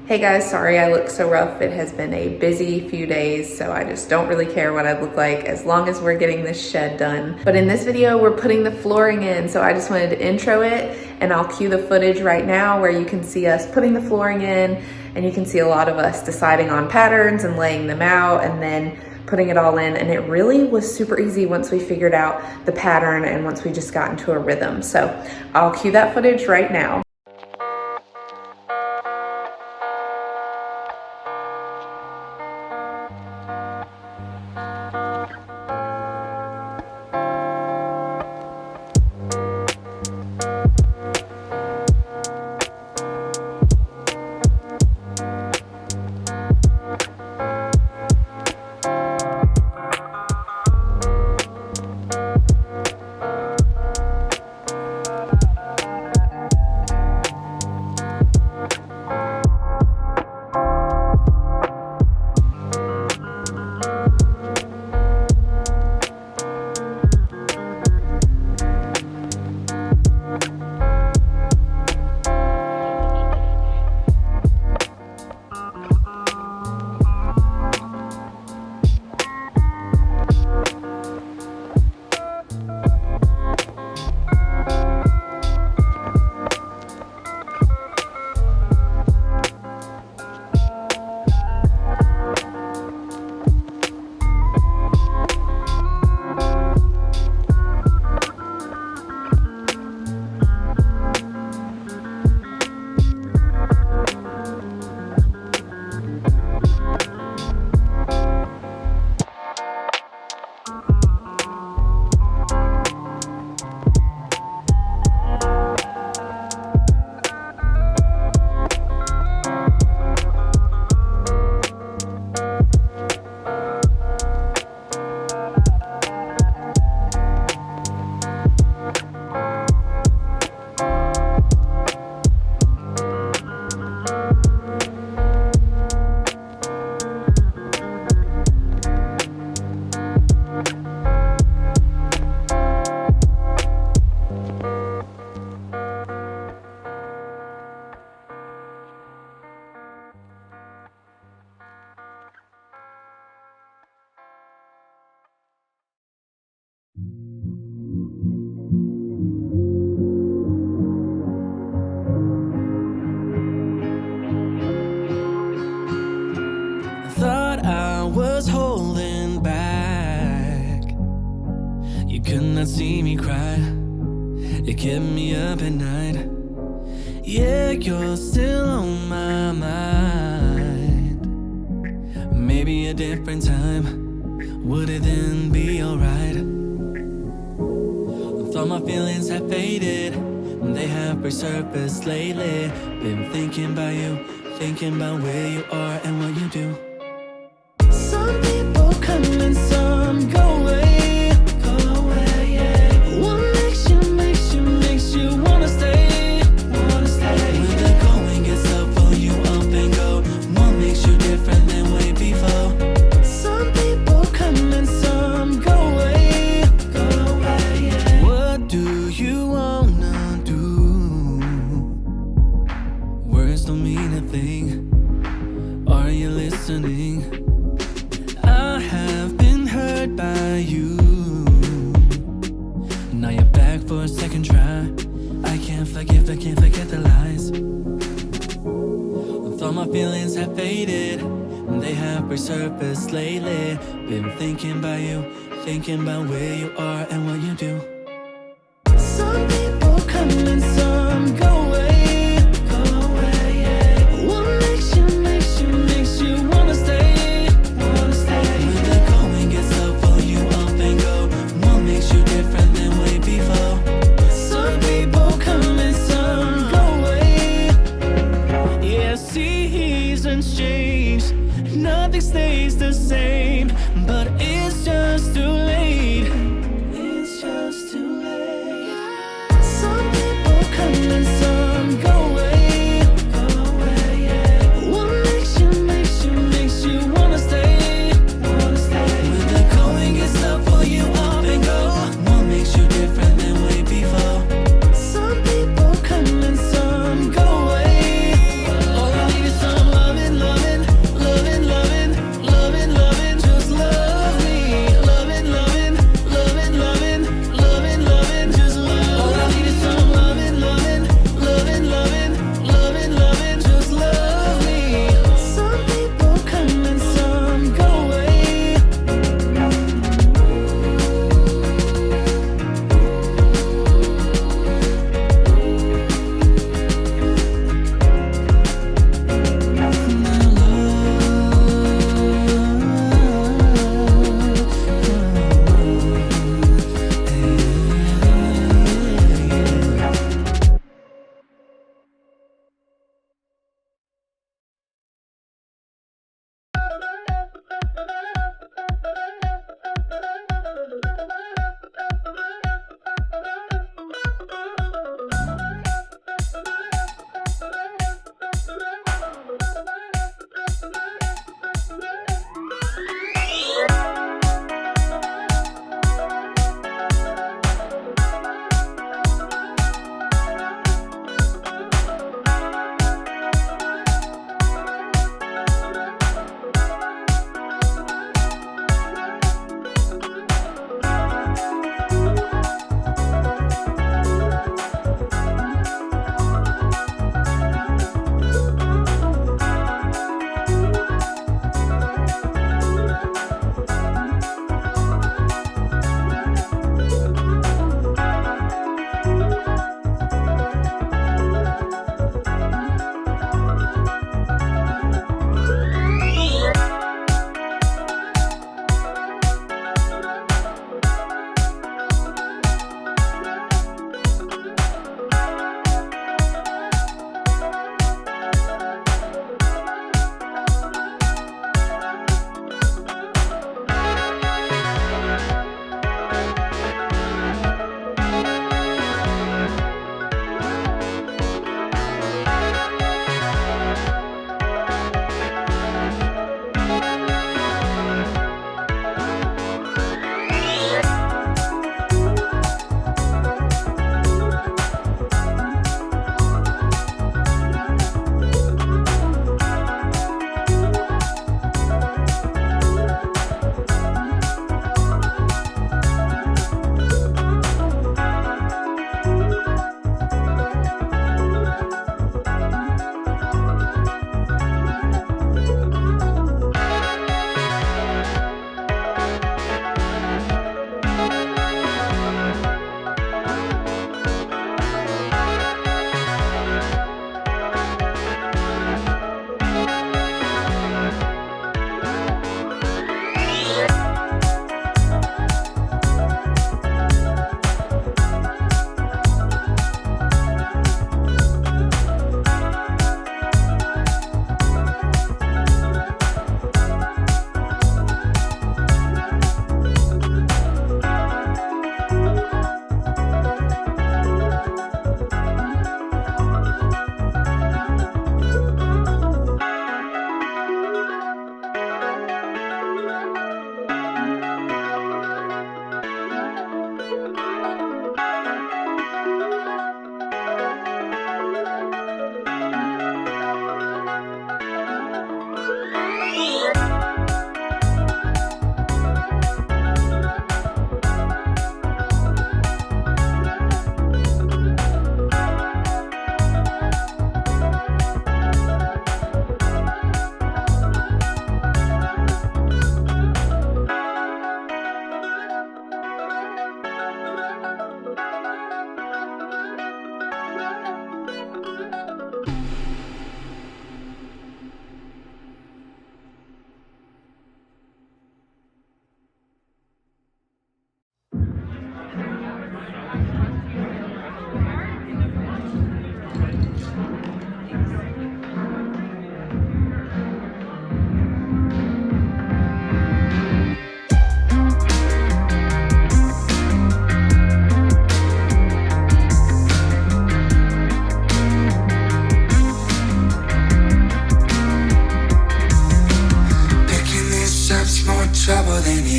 Hey guys, sorry I look so rough. It has been a busy few days, so I just don't really care what I look like as long as we're getting this shed done. But in this video, we're putting the flooring in, so I just wanted to intro it, and I'll cue the footage right now where you can see us putting the flooring in, and you can see a lot of us deciding on patterns and laying them out, and then putting it all in. And it really was super easy once we figured out the pattern and once we just got into a rhythm. So I'll cue that footage right now. Holding back, you could not see me cry. You kept me up at night. Yeah, you're still on my mind. Maybe a different time, would it then be alright? Thought my feelings have faded, they have resurfaced lately. Been thinking about you, thinking about where you are and what you do. Some people come and some go away, yeah. What makes you wanna stay, When the going gets tough, pull you up and go. What makes you different than way before? Some people come and some go away, yeah. What do you wanna do? Words don't mean a thing. Are you listening? I have been hurt by you. Now you're back for a second try. I can't forget the lies. Thought my feelings have faded, they have resurfaced lately. Been thinking about you, thinking about where you are and what you do. Some people come and some go away, yeah. What makes you wanna stay? Nothing stays the same, but it's just too late. It's just too late. Some people come and some go away, yeah. What makes you wanna stay? When the going gets tough, pull you up and go. What makes you different than way before? Some people come and some go away. All I need is some love.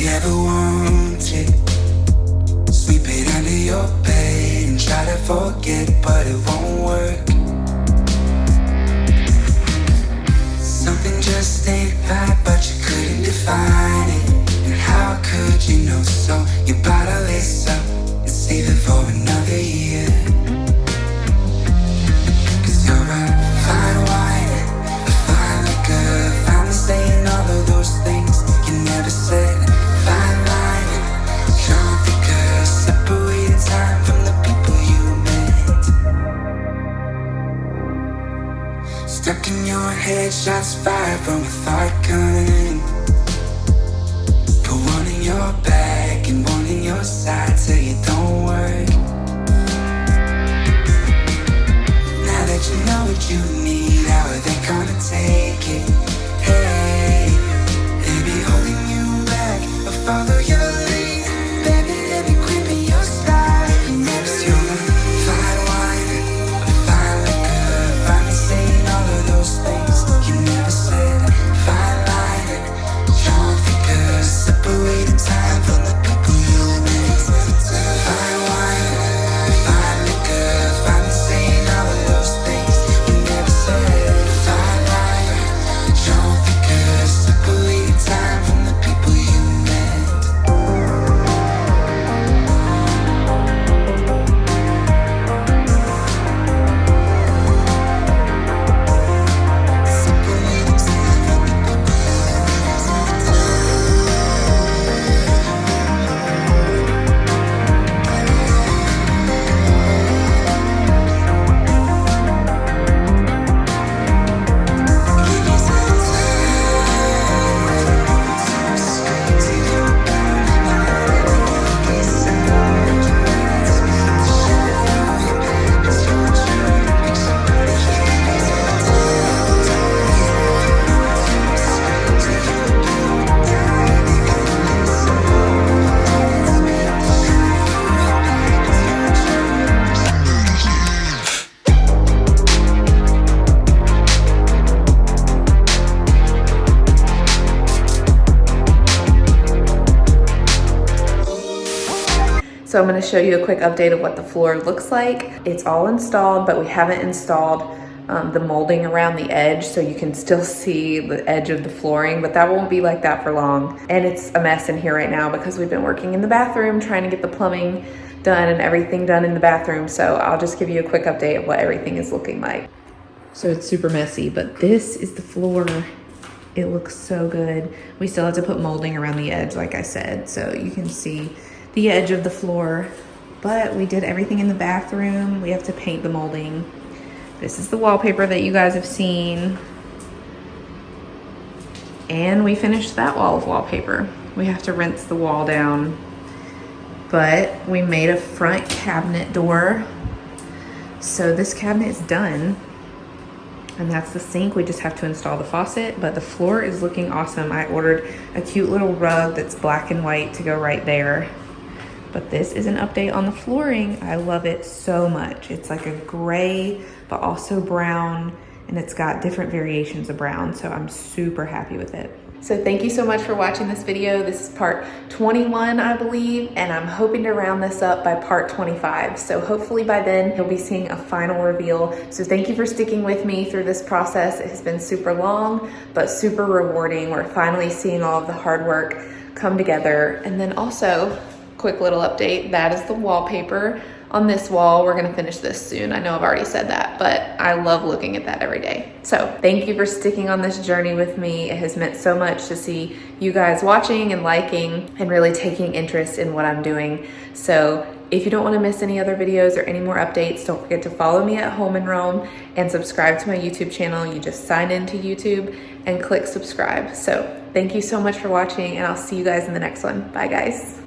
you ever wanted. Sweep it under your bed and try to forget, but it won't work. Something just ain't right, but you couldn't define it. And how could you know? So you bottle this up and save it for another year. Cause you're a fine wine, a fine liquor, finally saying all of those things you never said. Fine line, strong thinker, separating time from the people you met. Stuck in your head, shots fired from a thought gun. Put one in your back and one in your side till you don't work. Now that you know what you need, how are they gonna take it? Hey, they be holding you back, but follow your lead. Baby, they be creeping your style. You never see a fine wine, a fine liquor, finally saying all of those things you never said. Fine line, strong thinker, separating time from the people you met. Fine wine, fine liquor, finally saying all of those things you never said. Fine line, strong thinker, separating time from the people you met. Separating time from the people So I'm going to show you a quick update of what the floor looks like. It's all installed, but we haven't installed the molding around the edge, so you can still see the edge of the flooring, but that won't be like that for long. And it's a mess in here right now because we've been working in the bathroom trying to get the plumbing done and everything done in the bathroom. So I'll just give you a quick update of what everything is looking like. So it's super messy, but this is the floor. It looks so good. We still have to put molding around the edge, like I said, so you can see the edge of the floor, but we did everything in the bathroom. We have to paint the molding. This is the wallpaper that you guys have seen. And we finished that wall of wallpaper. We have to rinse the wall down, but we made a front cabinet door. So this cabinet is done. And that's the sink. We just have to install the faucet, but the floor is looking awesome. I ordered a cute little rug that's black and white to go right there. But this is an update on the flooring. I love it so much. It's like a gray, but also brown, and it's got different variations of brown, so I'm super happy with it. So thank you so much for watching this video. This is part 21, I believe, and I'm hoping to round this up by part 25. So hopefully by then you'll be seeing a final reveal. So thank you for sticking with me through this process. It has been super long, but super rewarding. We're finally seeing all of the hard work come together. And then also, quick little update, that is the wallpaper on this wall. We're gonna finish this soon. I know I've already said that, but I love looking at that every day. So thank you for sticking on this journey with me. It has meant so much to see you guys watching and liking and really taking interest in what I'm doing. So if you don't want to miss any other videos or any more updates, don't forget to follow me at Home and Roam and subscribe to my YouTube channel. You just sign into YouTube and click subscribe. So thank you so much for watching, and I'll see you guys in the next one. Bye guys.